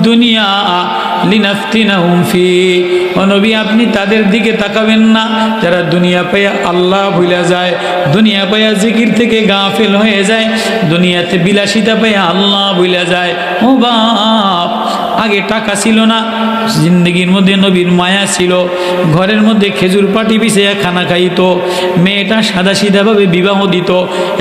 দুনিয়া লিনাফতিনাহুম ফি। ও নবী, আপনি তাদের দিকে তাকাবেন না যারা দুনিয়া পাইয়া আল্লাহ ভুলে যায়, দুনিয়া পাইয়া জিকির থেকে গাফেল হয়ে যায়, দুনিয়াতে বিলাসিতা পাইয়া আল্লাহ ভুলে যায়। ও বাপ, আগে টাকা ছিল না, জিন্দগির মধ্যে নবীর মায়া ছিল, ঘরের মধ্যে খেজুর পাটি পিছিয়ে খানা খাইতো, মেয়েটা সাদা সিধাভাবে বিবাহ দিত।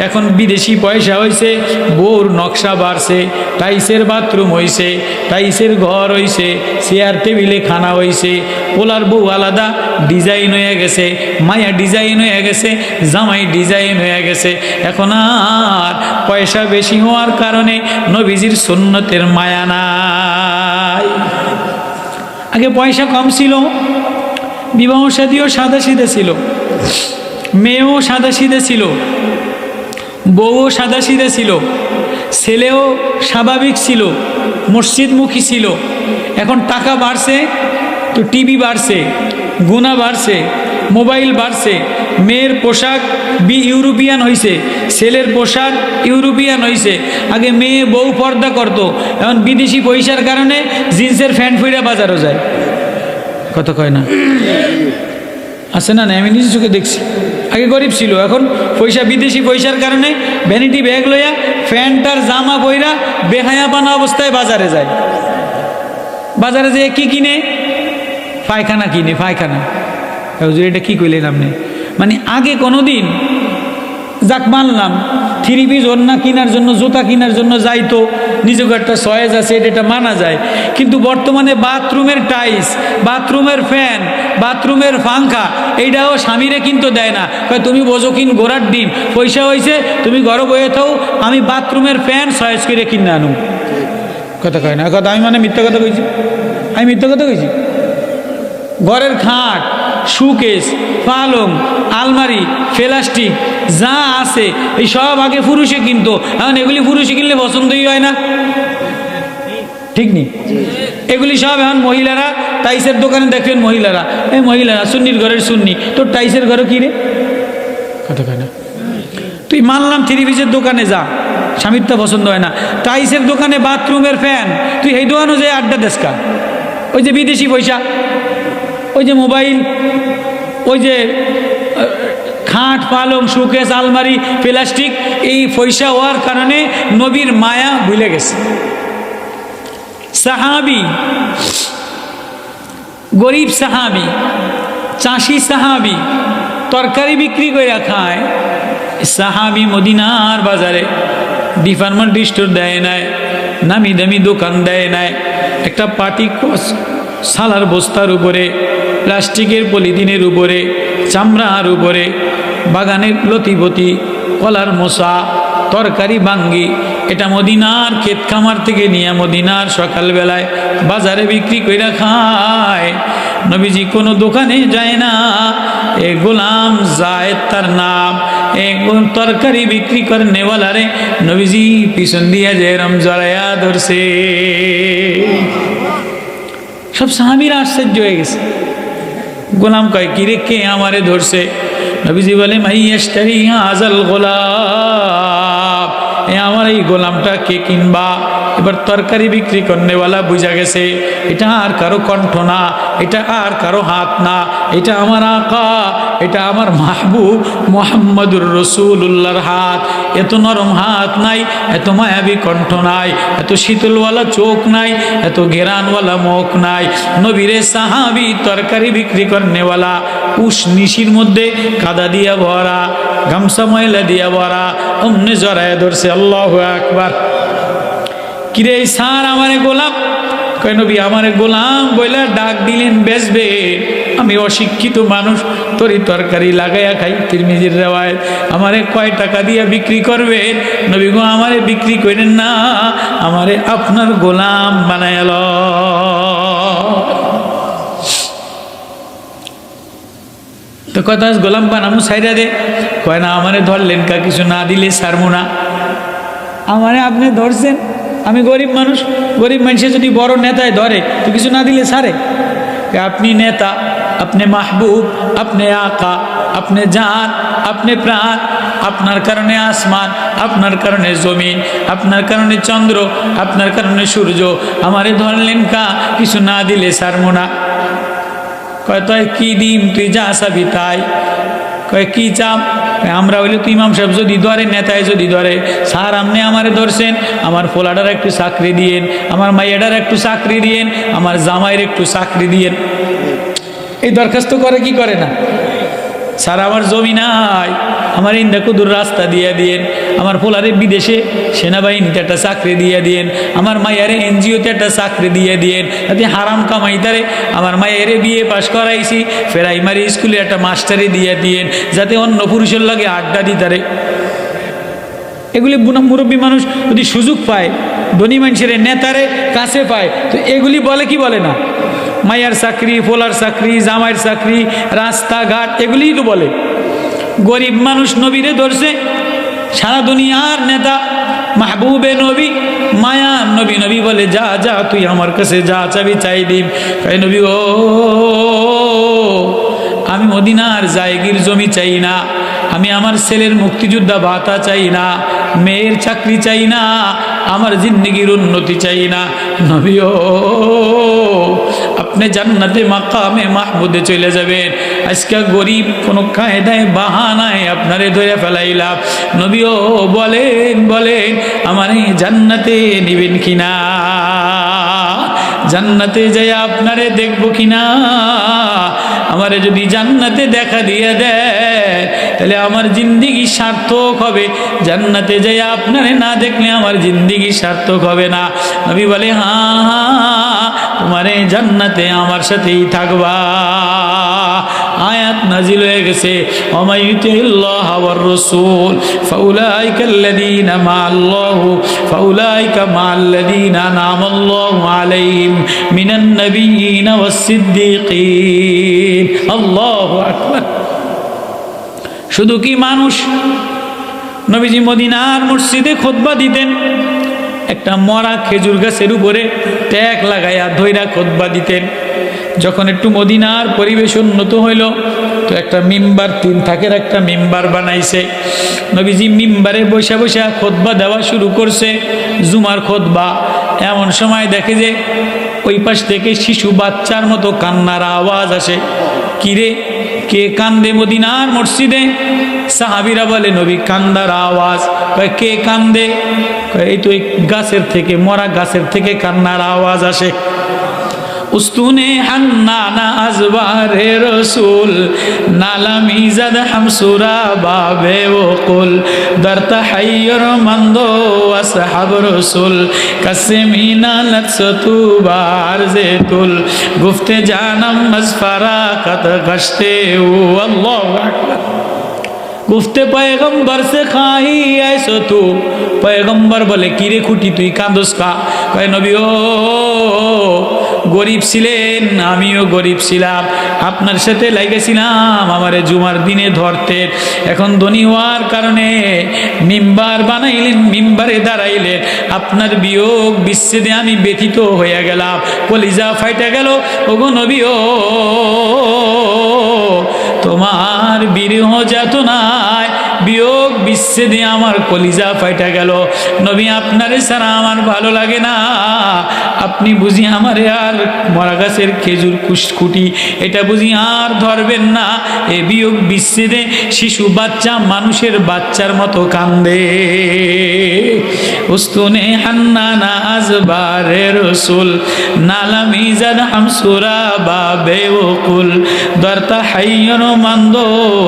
এখন বিদেশি পয়সা হয়েছে, বউর নকশা বাড়ছে, টাইসের বাথরুম হয়েছে, টাইসের ঘর হয়েছে, চেয়ার টেবিলে খানা হয়েছে, পোলার বউ আলাদা ডিজাইন হয়ে গেছে, মায়া ডিজাইন হয়ে গেছে, জামাই ডিজাইন হয়ে গেছে। এখন আর পয়সা বেশি হওয়ার কারণে নবীজির সুন্নতের মায়া নাই। আগে পয়সা কম ছিল, বিবাহ শাদীও সাদা সিধে ছিল, মেয়েও সাদা সিধে ছিল, বউও সাদা সিধে ছিল, ছেলেও স্বাভাবিক ছিল, মসজিদমুখী ছিল। এখন টাকা বাড়ছে তো টিভি বাড়ছে, গুণা বাড়ছে, মোবাইল বাড়ছে, মেয়ের পোশাক ইউরোপিয়ান হয়েছে, ছেলের পোশাক ইউরোপিয়ান হয়েছে। আগে মেয়ে বউ পর্দা করতো, এখন বিদেশি পয়সার কারণে জিন্সের প্যান্ট ফিরে বাজারও যায়। কথা কয় না, আছে না? আমি নিজে চোখে দেখছি। আগে গরিব ছিল, এখন পয়সা বিদেশি পয়সার কারণে ভ্যানিটি ব্যাগ লইয়া প্যান্ট আর জামা পইরা বেহায়াপানা অবস্থায় বাজারে যায়। বাজারে যেয়ে কি কিনে? পায়খানা কিনে, পায়খানা। এটা কি কইলেন আপনি? মানে আগে কোনো দিন যাক মানলাম থ্রি পিস ওড়না কেনার জন্য, জুতা কেনার জন্য যাইতো, নিজেকে একটা চয়েস আছে, এটা মানা যায়। কিন্তু বর্তমানে বাথরুমের টাইলস, বাথরুমের ফ্যান, বাথরুমের পাঙ্খা, এইটাও স্বামীরে কিন্তু দেয় না। তুমি বোঝো কিন গোড়ার দিন পয়সা হয়েছে, তুমি ঘরে বয়ে থাও, আমি বাথরুমের ফ্যান চয়েস করে কিনে আনুম। কথা কয় না, কথা আমি মানে মিথ্যা কথা কইছি? আমি মিথ্যা কথা কইছি? ঘরের খাট, শোকেস, পালং, আলমারি, প্লাস্টিক যা আছে এই সব আগে পুরুষে কিনতো, এখন এগুলি পুরুষে কিনলে পছন্দই হয় না, ঠিক নেই? এগুলি সব এখন মহিলারা, টাইসের দোকানে দেখবেন মহিলারা, এই মহিলারা সুন্নির ঘরের সুন্নি, তোর টাইসের ঘরে কি রে? কথা কয় না। তুই মানলাম থ্রি পিসের দোকানে যা, স্বামীরটা পছন্দ হয় না, টাইসের দোকানে বাথরুমের ফ্যান, তুই এই দোকানও যে আড্ডা দেশকা, ওই যে বিদেশি পয়সা, ওই যে মোবাইল, ওই যে খাট, পালং, শোকেস, আলমারি, প্লাস্টিক, এই পয়সা হওয়ার কারণে নবীর মায়া ভুলে গেছে। সাহাবি, গরিব সাহাবি, চাষি সাহাবি, তরকারি বিক্রি করে খায়। সাহাবি মদিনার বাজারে ডিপার্টমেন্ট স্টোর দেয় নাই, নামি দামি দোকান দেয় নাই, একটা পাটি সালার বস্তার উপরে, প্লাস্টিকের পলিথিনের উপরে, চামড়ার উপরে, বাগানের লতিপতি, কলার মোসা, তরকারি বাঙ্গি, এটা মদিনার ক্ষেত খামার থেকে নিয়ে মদিনার সকালবেলায় বাজারে বিক্রি করে খায়। নবীজি কোনো দোকানে যায় না, এ গোলাম জায়েদ তার নাম, এ তরকারি বিক্রি করে নেওয়ালারে নবীজি পিছন দিয়া যেরম জড়াইয়া ধরছে। সব সাহাবীরা আশ্চর্য হয়ে গেছে। গোলাম কয়, কিরে কে আমারে ধরছে? নবীজি বলে, মাইয়াশতারি হাযাল গোলাম, আমার এই গোলামটা কে কিনবা? এবার তরকারি বিক্রি করনেওয়ালা বুঝা গেছে এটা আর কারো কণ্ঠ না, এটা আর কারো হাত না, এটা আমার আকা, এটা আমার মাহবুব মুহাম্মদুর রাসূলুল্লাহর হাত। এত নরম হাত নাই, এত মায়াবী কণ্ঠ নাই, এত শীতলওয়ালা চোখ নাই, এত ঘেরানওয়ালা মুখ নাই। নবীরে সাহাবী তরকারি বিক্রি করনেওয়ালা, উস নিশির মধ্যে কাদা দিয়া ভরা, গামছা ময়লা দিয়া ভরা, অমনে জড়ায় ধরছে। আল্লাহু আকবার। কিরে স্যার আমারে গোলাম? কয় নবী আমারে গোলাম বইলা ডাক দিলেন বেচবে, আমি অশিক্ষিত মানুষ, তরি তরকারি লাগাইয়া খাই, তিরমিজির রিওয়ায়াত। আমারে কয় টাকা দিয়া বিক্রি করবেন? নবী গো আমারে বিক্রি করেন না, আমারে আপনার গোলাম বানায় ল। তো কথা গোলাম বানামু সাইরা দে। কয় না, আমারে ধরলেন কা, কিছু না দিলে ছাড়বো না। আমারে আপনি ধরছেন, আমি গরিব মানুষ, গরিব মানুষে যদি বড় নেতায় ধরে তো কিছু না দিলে ছাড়ে? আপনি নেতা, আপনি মাহবুব, আপনি আকা, আপনি জান, আপনি প্রাণ, আপনার কারণে আসমান, আপনার কারণে জমিন, আপনার কারণে চন্দ্র, আপনার কারণে সূর্য। আমারে ধরলেন কা, কিছু না দিলে ছাড়বো না। কয় তুই কি দিম, তুই যা চাবি তাই। কয় কি চাপ? আমরা হইলে তো ইমাম সাহেব যদি ধরে, নেতায় যদি ধরে, স্যার আপনি আমারে ধরছেন, আমার ফোলাডার একটু চাকরি দিয়েন, আমার মাইয়াডার একটু চাকরি দিয়েন, আমার জামাইয়ের একটু চাকরি দিয়েন। এই দরখাস্ত করে কি করে না? স্যার আমার জমি নাই, আমার ইন্দাকুদুর রাস্তা দিয়ে দিয়েন, আমার পোলারে বিদেশে সেনাবাহিনীতে একটা চাকরি দিয়ে দিয়েন, আমার মায়েরে এনজিওতে একটা চাকরি দিয়ে দিয়েন, যাতে হারাম কামাইতারে। আমার মায়েরে বিয়ে পাশ করাইছি, প্রাইমারি স্কুলে একটা মাস্টারে দিয়ে দিয়েন, যাতে অন্য পুরুষের লাগে আড্ডা দিতারে। এগুলি মুরব্বী মানুষ যদি সুযোগ পায়, ধনী মানুষের নেতারে কাছে পায়, তো এগুলি বলে কি বলে না? মায়ের চাকরি, পোলার চাকরি, জামাইয়ের চাকরি, রাস্তাঘাট, এগুলিই তো বলে। গরিব মানুষ নবীরে ধরছে, সারা দুনিয়ার নেতা, মাহবুবে নবী, মায়া নবী। নবী বলে যা যা তুই আমার কাছে যা চাবি চাই দিম। কয় নবী ও আমি মদিনার জায়গির জমি চাই না, আমি আমার ছেলের মুক্তিযোদ্ধা ভাতা চাই না, মেয়ের চাকরি চাই না, আমার জিন্দেগির উন্নতি চাই না। নবী ও আপনি জান্নাতে মাকামে মাহমুদে চলে যাবেন। আজকে গরিব কোনো কায়দায় বাহানায় আপনারে ধরে ফেলাইলাম। নবী ও বলেন বলেন আমার এই জান্নাতে নিবেন কিনা, জান্নাতে যাই আপনারে দেখবো কিনা। আমারে যদি জান্নাতে দেখা দিয়ে দেয় তাহলে আমার জিন্দিগি সার্থক হবে, জান্নাতে যাই আপনারে না দেখলে আমার জিন্দিগি সার্থক হবে না। নবী বলে হ্যাঁ হ্যাঁ তোমারে জান্নাতে আমার সাথেই থাকবা। আয়াত নাজিল হয়ে গেছে, ওমাইয়ুতিল্লাহ ওয়ার রাসূল ফাউলাইকাল্লাযীনা মা'আল্লাহু ফাউলাইকা মা'আল্লাযীনা আন'আমাল্লাহু আলাইহিম মিনান নাবিয়্যিনা ওয়াস সিদ্দীকিন। আল্লাহু আকবার। শুধু কি মানুষ? নবীজি মদিনার মসজিদে খুতবা দিতেন, একটা মরা খেজুর গাছের উপরে ট্যাগ লাগাইয়া ধইরা খুতবা দিতেন। যখন একটু মদিনার পরিবেশ উন্নত হইল, তো একটা মিম্বার, 3 থাকের একটা মিম্বার বানাইছে। নবীজি মিম্বারে বসে বসে খুতবা দেওয়া শুরু করছে, জুমার খুতবা। এমন সময় দেখে যে ওই পাশ থেকে শিশু বাচ্চার মতো কান্নার আওয়াজ আসে। কিরে, কে কান্দে মদিনার মসজিদে? সাহাবীরা বলে নবী কান্দার আওয়াজ। কে কান্দে? এই তো এই গাছের থেকে, মরা গাছের থেকে কান্নার আওয়াজ আসে। উস্তুনে হান্নানা আজবারে রসুল নালামিজাদ হামসুরা বাবে ওকুল দরতা হাইয়র মন্দো আসহাব রসুল কাসমিনা লৎসতু বারজেতুল গুফতে জানম মজফারা কত গশতে ও আল্লাহু আকবার। গুফতে পয়গম্বর সে খাই আইসো তু। পয়গম্বর বলে কিরে খুঁটি তুই কাঁদোস কা? কয় নবী ও গরিব ছিলেন, আমিও গরিব ছিলাম, আপনার সাথে লাগেছিলাম আমারে জুমার দিনে ধরতে। এখন ধনী হওয়ার কারণে মিম্বার বানাইলেন, মিম্বারে দাঁড়াইলেন, আপনার বিয়োগ বিচ্ছেদে আমি ব্যথিত হয়ে গেলাম, কলিজা ফাইটা গেল। ওগো নবী ও তোমার বিরহ যাতনায়, বিয়োগ বিচ্ছেদে আমার কলিজা ফাইটা গেল। নবী আপনারে ছাড়া আমার ভালো লাগে না, আপনি বুঝি আমারে আর মরা গাছের খেজুর কুশকুটি এটা বুঝি আর ধরবেন না? এ বিয়োগ বিচ্ছেদে শিশু বাচ্চা মানুষের বাচ্চার মতো কান্দে। উস্তুনে হান্নানা আজবারে রসুল নালামিজাদ হামসুরা বাবে ওকুল দরতা হাইয়র মন্দো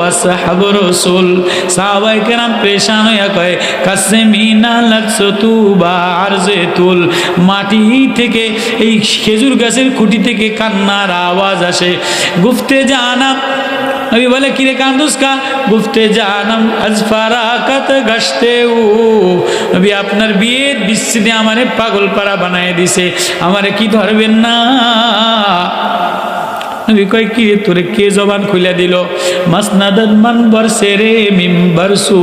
আসহাব রসুল। সাহাবায়ে কেরাম পেরেশান হইয়া কয় কাসমিনা লৎসতু বারজেতুল। মাটি থেকে এই খেজুর গাছের খুঁটি থেকে কান্নার আওয়াজ আসে। গুফতে জানাম, নবী বলে কিরে কান্দুস কা? গুফতে জানাম আজ ফারাকাত গশতে ও। নবী আপনার বিয়ের বিচ্ছেদে আমারে পাগল পাড়া বানায় দিছে, আমারে কি ধরবেন না? নবী কয় কি তোরে কে জবান খুলে দিল? মাসনাদাদ মান বরসেরে মিম্বরসু,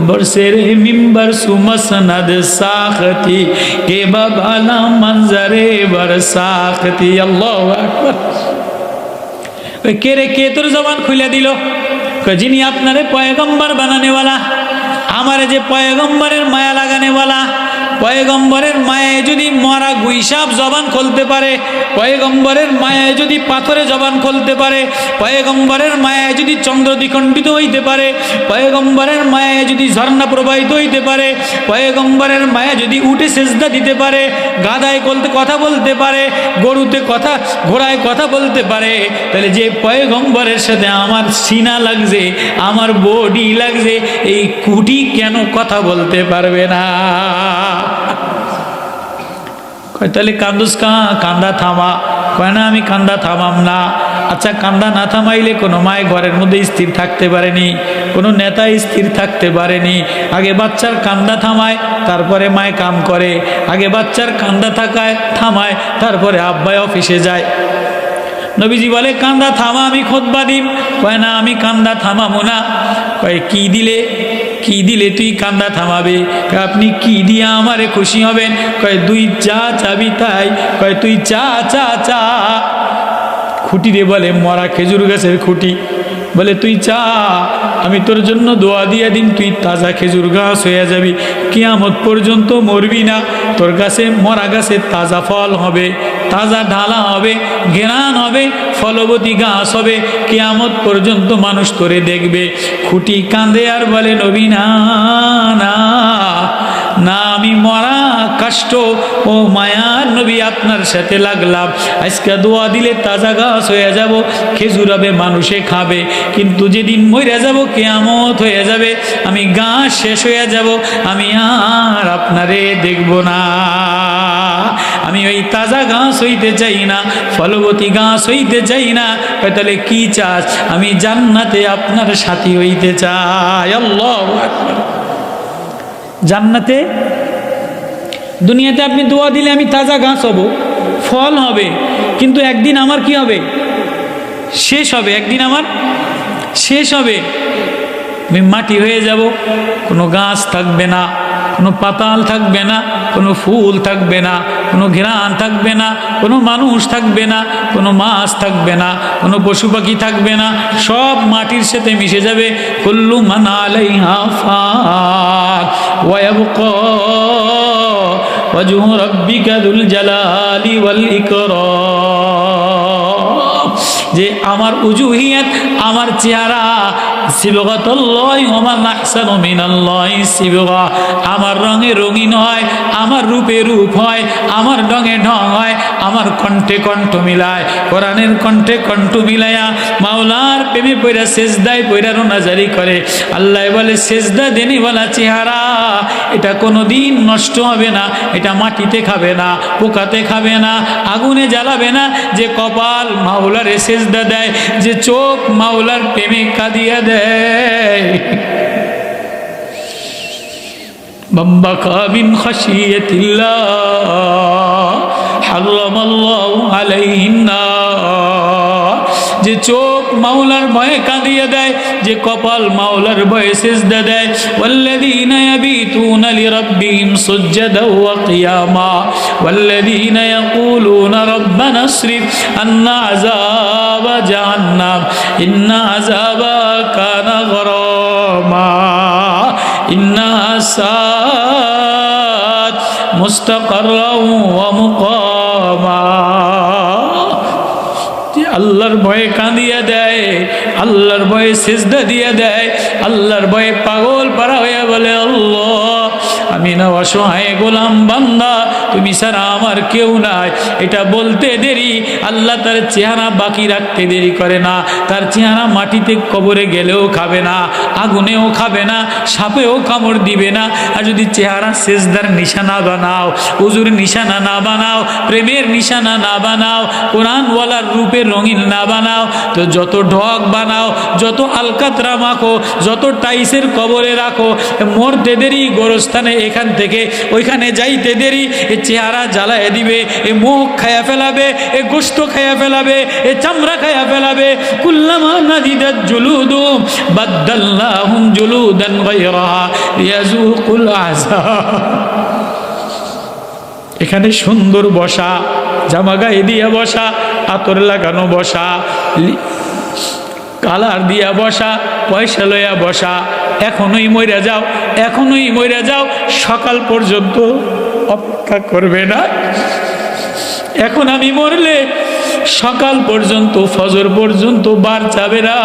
বরসেরে মিম্বরসু মাসনাদ সাখতি কে বাবালা মঞ্জরে বরসাখতি। আল্লাহু আকবার। কে রে, কে তোর জবান খুলে দিল? যিনি আপনারে পয়গম্বর বানানেওয়ালা, আমার যে পয়গম্বরের মায়া লাগানে বলা, পয়গম্বরের মায়ায় যদি মরা গুইসাপ জবান খুলতে পারে, পয়গম্বরের মায়ায় যদি পাথরে জবান খুলতে পারে, পয়গম্বরের মায়ায় যদি চন্দ্র দ্বিখণ্ডিত হইতে পারে, পয়গম্বরের মায়ায় যদি ঝর্ণা প্রবাহিত হইতে পারে, পয়গম্বরের মায়া যদি উঠে সেজদা দিতে পারে, গাধায় কথা বলতে পারে, গরুতে কথা, ঘোড়ায় কথা বলতে পারে, তাহলে যে পয়গম্বরের সাথে আমার সিনা লাগছে, আমার বডি লাগছে, এই কুটি কেন কথা বলতে পারবে না? তাহলে কান্দুস কান্দা থামা। কয় না আমি কান্দা থামাম না। আচ্ছা, কান্দা না থামাইলে কোনো মায় ঘরের মধ্যে স্থির থাকতে পারেনি, কোনো নেতা স্থির থাকতে পারেনি। আগে বাচ্চার কান্দা থামায়, তারপরে মায় কাম করে। আগে বাচ্চার কান্দা থামায়, তারপরে আব্বাই অফিসে যায়। নবীজি বলে কান্দা থামা, আমি খুতবা দিম। কয় না আমি কান্দা থামাবো না। কয় কি দিলে তুই কান্দা থামাবে? আপনি কি দিয়া আমারে খুশি হবেন? কয় দুই চা চাবি তাই। কয় তুই চা চা চা। খুঁটি রে বলে মরা খেজুর গাছের খুঁটি। বলে তুই চা, আমি তোর জন্য দোয়া দিয়া দিন, তুই তাজা খেজুর গাছ হয়ে যাবি, কিয়ামত পর্যন্ত মরবি না। তোর গাছে, মরা গাছে তাজা ফল হবে, তাজা ঢালা হবে, ঘেরান হবে, ফলবতী গাছ হবে, কিয়ামত পর্যন্ত মানুষ তোরে দেখবে। খুঁটি কান্দে আর বলে নবী না না না, আমি মরা কষ্ট ও মায়ার নবী আপনার সাথে লাগলাম। আজকে দোয়া দিলে তাজা গাছ হয়ে যাব, খেজুর হবে, মানুষে খাবে। কিন্তু যেদিন মরে যাব, কিয়ামত হয়ে যাবে, আমি গাছ শেষ হয়ে যাব, আমি আর আপনারে দেখব না। আমি ওই তাজা গাছ হইতে চাই না, ফলবতী গাছ হইতে চাই না। তাহলে কি চাস? আমি জান্নাতে আপনার সাথী হইতে চাই। আল্লাহু আকবার। জান্নাতে, দুনিয়াতে আপনি দোয়া দিলে আমি তাজা গাছ হব, ফল হবে, কিন্তু একদিন আমার কি হবে? শেষ হবে। একদিন আমার শেষ হবে, আমি মাটি হয়ে যাব, কোনো গাছ থাকবে না, কোনো পাতাল থাকবে না, কোনো ফুল থাকবে না, কোনো ঘ্রাণ থাকবে না, কোনো মানুষ থাকবে না, কোনো মাছ থাকবে না, কোনো পশু পাখি থাকবে না, সব মাটির সাথে মিশে যাবে। কুল্লু মান আলাইহা ফান ওয়া ইয়াবকা ওয়াজহু রাব্বিকা যুল জালালি ওয়াল ইকরাম। যে আমার উজুহিয়াত, আমার চেহারা, সিবগাতুল্লাহি ওয়া মান আহসানু মিনাল্লাহি সিবগা, আমার রঙে রঙিন হয়, আমার রূপে রূপ হয়, আমার ঢঙে ঢং হয়, আমার কণ্ঠে কণ্ঠ মিলায়, কোরআনের কণ্ঠে কণ্ঠ মিলায়া মাওলার প্রেমে পয়রা সেজদায় পয়রা রোনাজারি করে। আল্লাহ বলে সেজদা দেনি বলা চেহারা, এটা কোনোদিন নষ্ট হবে না, এটা মাটিতে খাবে না, পোকাতে খাবে না, আগুনে জ্বালাবে না। যে কপাল মাওলারে সেজদা দেয়, যে চোখ মাওলার প্রেমে কাঁদিয়া দেয়, বাম্বাকা মিন খাশিয়াতিল্লাহ হারামাল্লাহু আলাইহিন নার। যে চোখ মাওলার ভয়ে কাঁদিয়ে দেয়, যে কপাল মাওলার ভয়ে সিজদা দেয়। ওয়াল্লাযীনা ইয়াবিতুনা লিরাব্বিহিম সুজদাও ওয়া কিয়ামা ওয়াল্লাযীনা ইয়াকুলুনা রাব্বানা আসরিফ আন্না আযাবা জাহান্নাম ইন্না আযাবা কানা গরামা ইন্নাহা সাআত মুস্তাকাররাও ওয়া মুকামা। আল্লাহর ভয়ে কাঁদিয়া দেয়, আল্লাহর ভয়ে সিজদা দিয়ে দেয়, আল্লাহর ভয়ে পাগল পারা হয়ে বলে আল্লাহ আমি না অসহায় গোলাম বান্দা, তুমি ছাড়া আমার কেউ নাই। এটা বলতে দেরি, আল্লাহ তার চেহারা বাকি রাখতে দেরি করে না। তার চেহারা মাটিতে কবরে গেলেও খাবে না, আগুনেও খাবে না, সাপেও কামড় দিবে না। আর যদি চেহারা সেজদার নিশানা বানাও, উজুর নিশানা না বানাও, প্রেমের নিশানা না বানাও, কোরআনওয়ালার রূপের রঙিন না বানাও, তো যত ঢক বানাও, যত আলকাতরা মাখো, যত টাইসের কবরে রাখো, মরতে দেরি, গোরস্থানে এখান থেকে ওইখানে যাইতে দেরি, এ চেহারা জ্বালায় দিবে, এ মুখ খায়া ফেলাবে, এ গোশত খায়া ফেলাবে, এ চামড়া খায়া ফেলাবে। কুল্লামা নাদিদাত জুলুদুম বাদদালনাহুম জুলুদান গায়রাহা লিয়াযুকুল আযাব। এখানে সুন্দর বসা, জামা গায়ে দিয়ে বসা, আতর লাগানো বসা, কালার দিয়া বসা, পয়সা লইয়া বসা, এখনই মইরা যাও, এখনই মইরা যাও, সকাল পর্যন্ত অপেক্ষা করবে না। এখন আমি মরলে সকাল পর্যন্ত, ফজর পর্যন্ত বার যাবে না।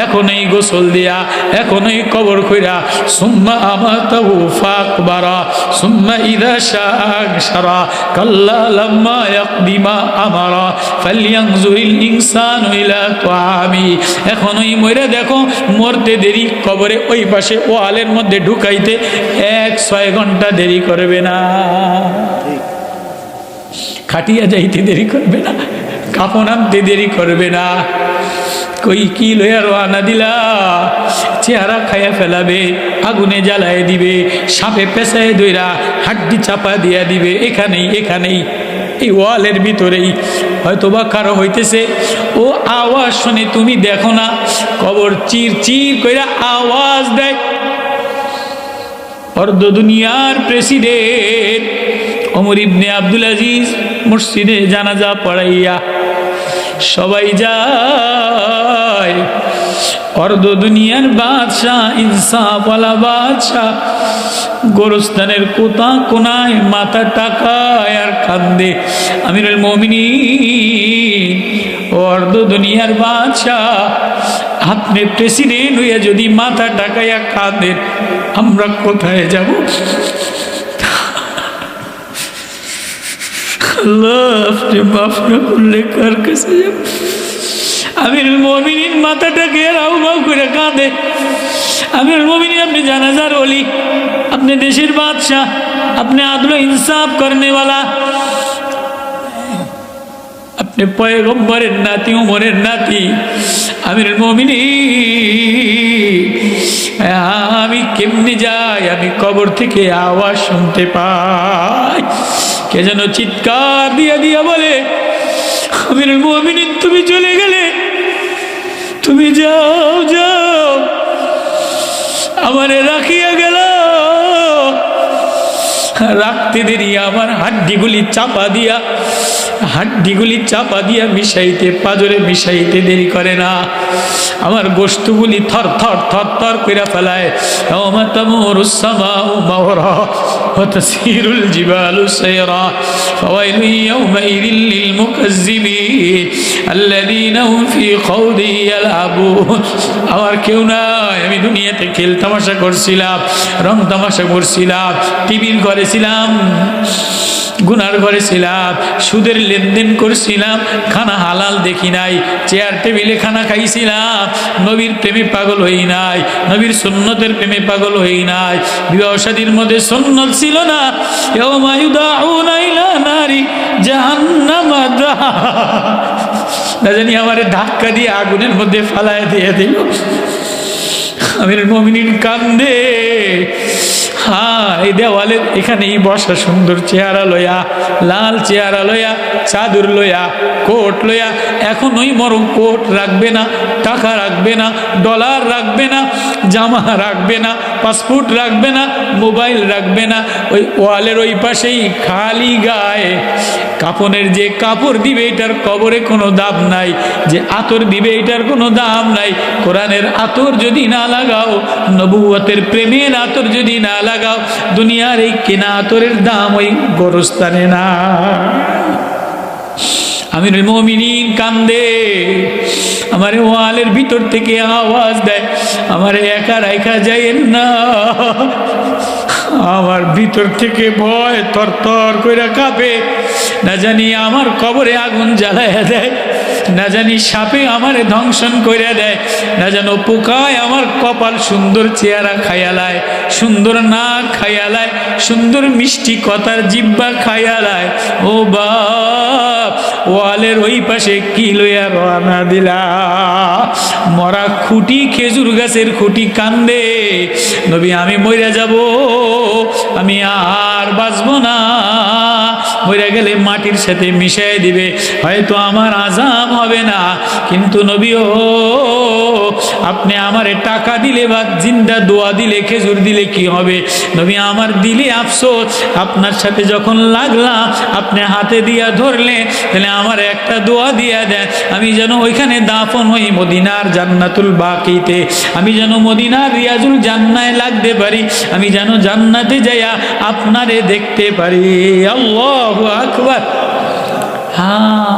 এখনই গোসল দিয়া, এখনই কবর কইরা, সুম্মা আমাতাহু ফাকবারা সুম্মা ইযা শাআ কাল্লা লাম্মা ইয়াকদিমা আমারা ফালইয়ানজুরিল ইনসানু ইলা তাআমি। এখনই মইরা দেখো, মরতে দেরি, কবরে ওই পাশে ওয়ালের মধ্যে ঢুকাইতে 1-6 ঘন্টা দেরি করবে না, খাটিয়া যাইতে দেরি করবে না, কাপড় আনতে দেরি করবে না। কই কি লইয়া রওনা দিলা? চেহারা খাইয়া ফেলাবে, আগুনে জ্বালায় দিবে, সাপে পেঁচায় দইরা হাড্ডি চাপা দিয়া দিবে। এখানেই এখানেই এই ওয়ালের ভিতরেই হয়তো বা কারো হইতেছে, ও আওয়াজ শুনে তুমি দেখো না, কবর চির চির কইরা আওয়াজ দেয়। অর্ধ দুনিয়ার প্রেসিডেন্ট ওমর ইবনে আব্দুল আজিজ মসজিদে জানাজা পড়াইয়া সবাই যায়। অর্ধ দুনিয়ার বাদশাহ, ইনসাফওয়ালা বাদশাহ, গোরস্থানের কোথা কোনায় মাথা টাকায় আর কান্দে। আমিরুল মুমিনিন, অর্ধ দুনিয়ার বাদশাহ, আপনি প্রেসিডেন্ট হইয়া যদি মাথা টাকাইয়া কাঁদেন, আমরা কোথায় যাব? আল্লাহ, আপনি মাফ না করলে কার কাছে যাব? আমিরুল মুমিনিন মাথাটাকে রাউবাউ করে কাঁদে। আমিরুল মুমিনিন, আপনি জানাজার ওলি, আপনি দেশের বাদশাহ, আপনি আদল ইনসাফ করনেওয়ালা, আপনি পয়গম্বরের নাতি, উমরের নাতি। আমিরুল মুমিনিন, আমি কেমনে যাই? আমি কবর থেকে আওয়াজ শুনতে পাই, কে যেন চিৎকার দিয়া দিয়া বলে, আমিরুল মুমিনিন তুমি চলে গেলে, তুমি যাও যাও, আমারে রাখিয়া গেল। রাখতে দেরি, আমার হাড্ডিগুলি চাপা দিয়া মিশাইতে, পাজরে মিশাইতে দেরি করে না। আমার গোশতগুলি থর থর থর থর কইরা ফেলায়। ইয়াওমা তামুরুস সামাউ মাওরা ওয়া তাসিরুল জিবালু সায়রা ফাওয়াইলু ইয়াওমাইযিল লিল মুকাজ্জিবিন আল্লাযীনা হুম ফী খাউদি ইয়ালআবুন। আমার কেউ নাই, আমি দুনিয়াতে খেল তামাশা করছিলাম, রং তামাশা করছিলাম, টিভির ঘরে ছিলাম, গুনার ঘরে ছিলাম, সুদের লেনদেন করছিলাম, খানা হালাল দেখি নাই, চেয়ার টেবিলে খানা খাইছিলাম, নবীর প্রেমে পাগল হই নাই, নবীর সুন্নতের প্রেমে পাগল হই নাই, বিবাহ শাদীর মধ্যে সুন্নত ছিল না। ইয়াওমা ইউদাউনা ইলা নারি জাহান্নাম দাআ, না জানি আমারে ধাক্কা দিয়ে আগুনের মধ্যে ফালায় দিয়ে দিল। আমিরুল মুমিনিন কান্দে। হ্যাঁ, এই দেওয়ালের এখানেই বসা, সুন্দর চেহারা লইয়া, লাল চেহারা লইয়া, চাদর লইয়া, কোট লইয়া। এখনই মরম কোট রাখবে না, টাকা রাখবে না, ডলার রাখবে না, জামা রাখবে না, পাসপোর্ট রাখবে না, মোবাইল রাখবে না। ওই ওয়ালের ওই পাশেই খালি গায়ে কাফনের যে কাপড় দিবে, এটার কবরে কোনো দাম নাই। যে আতর দিবে, এটার কোনো দাম নাই। কোরআনের আতর যদি না লাগাও, নবুয়তের প্রেমের আতর যদি না লাগাও, দুনিয়ার এই কেনা আতরের দাম ওই গোরস্থানে না। আমিরুল মুমিনিন কান্দে। আমারে ওয়ালের ভিতর থেকে আওয়াজ দেয়, আমারে একা রাইখা যাইয়েন না। আমার ভিতর থেকে ভয় তর তর কইরা কাঁপে। না জানি আমার কবরে আগুন জ্বালাইয়া দেয়, না জানি সাপে আমারে ধ্বংসন কইরা দেয়, না যেন পোকায় আমার কপাল সুন্দর চেহারা খাইয়ালায়, সুন্দর নাক খাইয়ালায়, সুন্দর মিষ্টি কথার জিব্বা খাইয়ালায়। ও বাপ, ওয়ালের ওই পাশে কি লইয়া রওনা দিলা? মরা খুঁটি, খেজুর গাছের খুঁটি কান্দে। নবী, আমি মইরা যাব, আমি আর বাঁচব না, মইরা গেলে মাটির সাথে মিশাই দিবে, হয়তো আমার আযাব হবে না। কিন্তু নবী ও, আপনি আমারে টাকা দিলে বা জিন্দা দোয়া দিলে, খেজুর দিলে কি হবে? নবী, আমার দিলে আফসোস, আপনার সাথে যখন লাগলাম, আপনি হাতে দিয়া ধরলে, তাহলে আমার একটা দোয়া দিয়া দেন, আমি যেন ওইখানে দাফন হই মদিনার জান্নাতুল বাকিতে, আমি যেন মদিনার রিয়াজুল জান্নায় লাগতে পারি, আমি যেন জান্নাতে যাইয়া আপনারে দেখতে পারি। আল্লাহু আকবার। হ্যাঁ,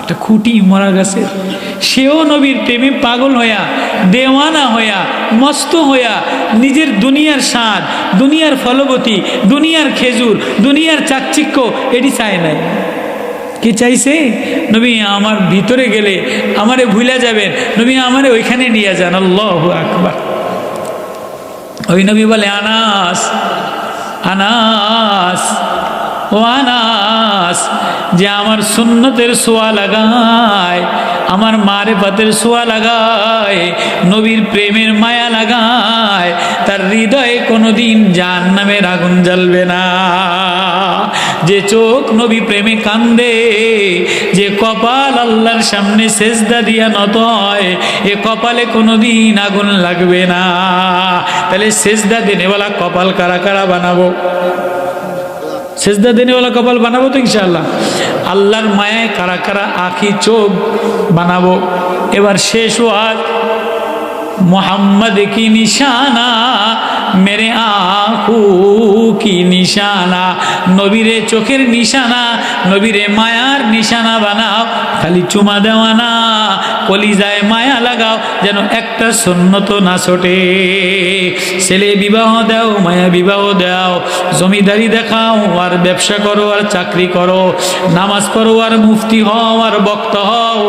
একটা খুঁটি মরা গেছে, সেও নবীর প্রেমে পাগল হইয়া, দেওয়ানা হইয়া, মস্ত হইয়া, নিজের দুনিয়ার স্বাদ, দুনিয়ার ফলবতী, দুনিয়ার খেজুর, দুনিয়ার চাকচিক্য এটি চায় নাই। কি চাইছে? নবী আমার ভিতরে গেলে আমারে ভুলে যাবেন, নবী আমারে ওইখানে নিয়ে যান। আল্লাহু আকবার। ওই নবী বলে, আনাস আনাস ও আনাস, যে আমার সুন্নতের সোয়া লাগায়, আমার মারেফাতের সোয়া লাগায়, নবীর প্রেমের মায়া লাগায়, তার হৃদয়ে কোনোদিন জাহান্নামের আগুন জ্বলবে না। যে চোখ নবী প্রেমে কান্দে, যে কপাল আল্লাহর সামনে সেজদা দিয়া নত হয়, এ কপালে কোনোদিন আগুন লাগবে না। তাহলে সেজদা দেনেওয়ালা কপাল কারা কারা বানাবো? সেজদা দেনেওয়ালা কপাল বানাবো তো ইনশাআল্লাহ। আল্লাহর মায়ায় কারা কারা আঁখি চোখ বানাবো? এবার শেষ ওয়াজ, মোহাম্মদ কি নিশানা মেরে আঁখু কি নিশানা, নবীরে চোখের নিশানা, নবীরে মায়ার নিশানা বানাও। খালি চুমা দেওয়া না, কলিজায় মায়া লাগাও, যেন একটা সুন্নত না ছোটে। ছেলে বিবাহ দাও, মায়া বিবাহ দাও, জমিদারি দেখাও আর ব্যবসা করো আর চাকরি করো, নামাজ পড়ো আর মুফতি হও আর বক্তা হও,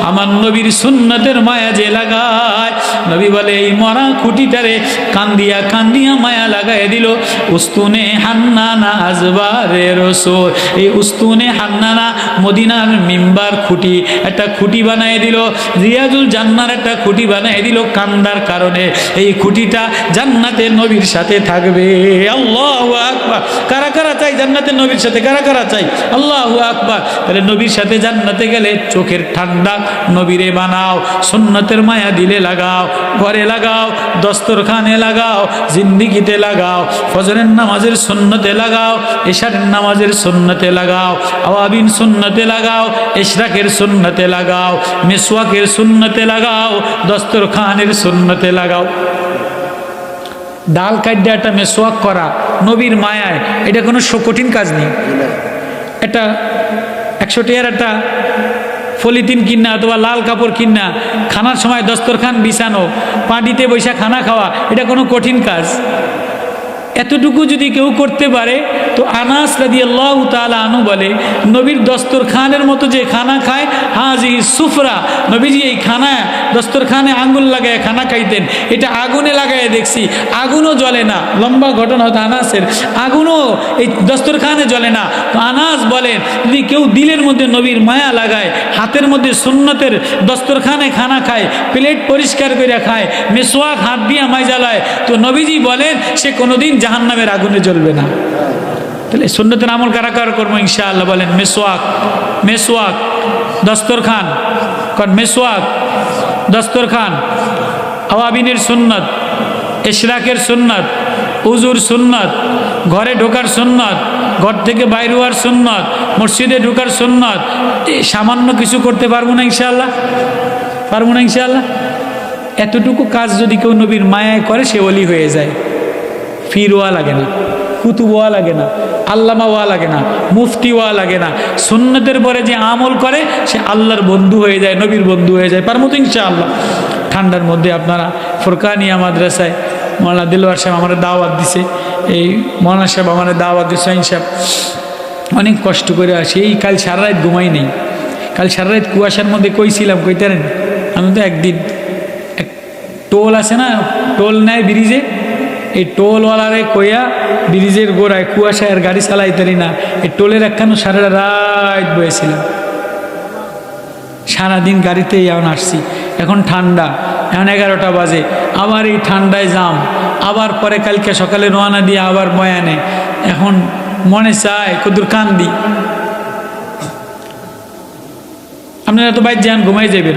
আমার নবীর সুন্নতের মায়া যে লাগায়, নবী বলে এই মরা খুঁটিটারে কান্দিয়া কান্দিয়া মায়া লাগাই দিল। উস্তুনে হান্নানা আজবারে রসুল, এই উস্তুনে হান্নানা মদিনার মিম্বার খুঁটি, একটা খুঁটি বানাই দিল, রিয়াজুল জান্নার একটা খুঁটি বানাই দিল কান্দার কারণে। এই খুঁটিটা জান্নাতের নবীর সাথে থাকবে। আল্লাহু আকবার। কারা কারা চাই জান্নাতের নবীর সাথে? কারা কারা চাই? আল্লাহু আকবার। তাহলে নবীর সাথে জান্নাতে গেলে চোখের ঠান্ডা নবীরে বানাও, সুন্নতের মায়া দিলে লাগাও, ঘরে লাগাও, দস্তরখানে লাগাও, জিন্দিগিতে লাগাও, ফজরের নামাজের সুন্নতে লাগাও, এশারের নামাজের সুন্নতে লাগাও, আওয়াবিন সুন্নতে লাগাও, ইশরাকের সুন্নতে লাগাও, মিসওয়াকের সুন্নতে লাগাও, দস্তরখানের সুন্নতে লাগাও। ডাল কাটে একটা মেসওয়াক করা নবীর মায়ায়, এটা কোনো কঠিন কাজ নেই। একটা 100 টাকার একটা পলিথিন কিনা অথবা লাল কাপড় কিনা খানার সময় দস্তরখান বিছানো, পাটিতে বৈশা খানা খাওয়া, এটা কোনো কঠিন কাজ। এতটুকু যদি কেউ করতে পারে তো আনাস রাদিয়াল্লাহু তাআলা আনহু বলে, নবীর দস্তরখানের মতো যে খানা খায়, হাজি সুফরা, নবীজি এই খানা দস্তরখানে আঙ্গুল লাগায় খানা খাইতেন, এটা আগুনে লাগায় দেখছি, আগুনও জ্বলে না। লম্বা ঘটনা হতো আনাসের, আগুনও এই দস্তরখানে জ্বলে না। তো আনাস বলেন, যদি কেউ দিলের মধ্যে নবীর মায়া লাগায়, হাতের মধ্যে সুন্নতের দস্তরখানে খানা খায়, প্লেট পরিষ্কার করে খায়, মেসওয়াক হাত দিয়ে মাইজা লায়, তো নবীজি বলেন সে কোনোদিন জাহান্নামের আগুনে জ্বলবে না। তাহলে সুন্নতের আমল কারা কারা করবো ইনশাআল্লাহ? বলেন মেসওয়াক, মেসওয়াক, দস্তরখান, কারণ মেসওয়াক, দস্তরখান, আওয়াবিনের সুন্নত, ইশরাকের সুন্নত, উজুর সুন্নত, ঘরে ঢোকার সুন্নত, ঘর থেকে বাইরে হওয়ার সুন্নত, মসজিদে ঢোকার সুন্নত। সামান্য কিছু করতে পারবো না ইনশাআল্লাহ? পারবো না ইনশাআল্লাহ? এতটুকু কাজ যদি কেউ নবীর মায়ায় করে, সে ওলি হয়ে যায়। ফিরওয়া লাগে না, কুতুবওয়া লাগে না, আল্লামাওয়া লাগে না, মুফতিওয়া লাগে না। সুন্নতের পরে যে আমল করে সে আল্লাহর বন্ধু হয়ে যায়, নবীর বন্ধু হয়ে যায়। পারমতো ইনশাআল্লাহ। ঠান্ডার মধ্যে আপনারা ফুরকানিয়া মাদ্রাসায় মৌলানা দিলওয়ার সাহেব আমার দাওয়াত দিছে, এই মৌলানা সাহেব আমার দাওয়াত দিছে, সাহেব অনেক কষ্ট করে আসি। এই কাল সারা রাত ঘুমাই নেই, কাল সারা রাত কুয়াশার মধ্যে কইছিলাম, কইতারেন আমি তো একদিন এক টোল আছে না, টোল নেয় ব্রিজে, এই টোলওয়ালারে কইয়া ব্রিজের গোড়ায় কুয়াশায় আর গাড়ি চালাইতারি না, এই টোলের একখানো সারা রাত বয়েছিলাম। সারাদিন গাড়িতেই এখন আসছি, এখন ঠান্ডা, এখন 11টা বাজে, আবার এই ঠান্ডায় যাম, আবার পরে কালকে সকালে রওনা দিয়ে আবার বয়ানে। এখন মনে চায় কদুর কান্দি। আপনারা তো বাইর যান, ঘুমাই যাবেন,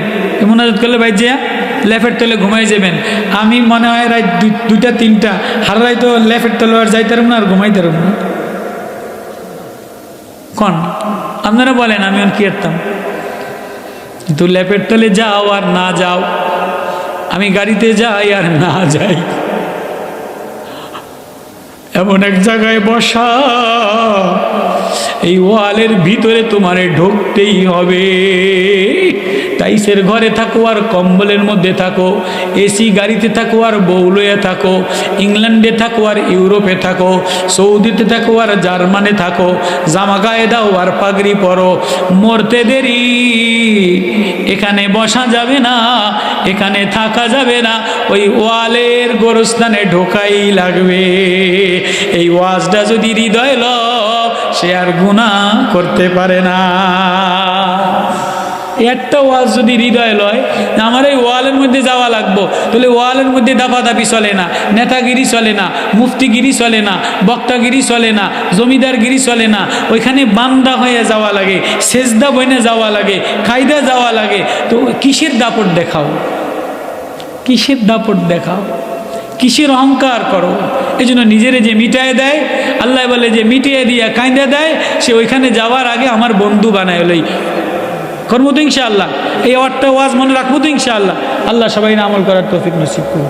মোনাজাত করলে বাইর যা লেফের তলে ঘুমাই যাবেন। আমি মনে হয় রাত 2টা 3টা হারাই তো লেফের তলে আর যাইতে পারব না, আর ঘুমাইতে পারব না। কন আপনারা বলেন আমি আর কি করতাম? কিন্তু ল্যাপের তলে যাও আর না যাও, আমি গাড়িতে যাই আর না যাই, এমন এক জায়গায় বসা, এই ওয়ালের ভিতরে তোমারে ঢুকতেই হবে। টাইসের ঘরে থাকো আর কম্বলের মধ্যে থাকো, এসি গাড়িতে থাকো আর বউলয়ে থাকো, ইংল্যান্ডে থাকো আর ইউরোপে থাকো, সৌদিতে থাকো আর জার্মানে থাকো, জামা গায়ে দাও আর পাগড়ি পরো, মরতে দেরি, এখানে বসা যাবে না, এখানে থাকা যাবে না, ওই ওয়ালের গোরস্থানে ঢোকাই লাগবে। এই ওয়াজটা যদি হৃদয় ল, সে আর গুনাহ করতে পারে না। একটা ওয়াজ যদি হৃদয় লয়, আমার এই ওয়ালের মধ্যে যাওয়া লাগবো, তাহলে ওয়ালের মধ্যে দাপাদাপি চলে না, নেতাগিরি চলে না, মুফতিগিরি চলে না, বক্তাগিরি চলে না, জমিদারগিরি চলে না, ওইখানে বান্দা হয়ে যাওয়া লাগে, সেজদা বইনে যাওয়া লাগে, কায়দা যাওয়া লাগে। তো কিসের দাপট দেখাও, কিসের দাপট দেখাও, কিসের অহংকার করো? এই জন্য নিজেরে যে মিটায় দেয়, আল্লাহ বলে যে মিটিয়ে দিয়া কায়দা দেয়, সে ওইখানে যাওয়ার আগে আমার বন্ধু বানায় লই। করবো তো ইনশাআল্লাহ, এই একটা ওয়াজ মনে রাখবো তো ইনশাআল্লাহ। আল্লাহ সবাই আমল করার তৌফিক নসিব করুন।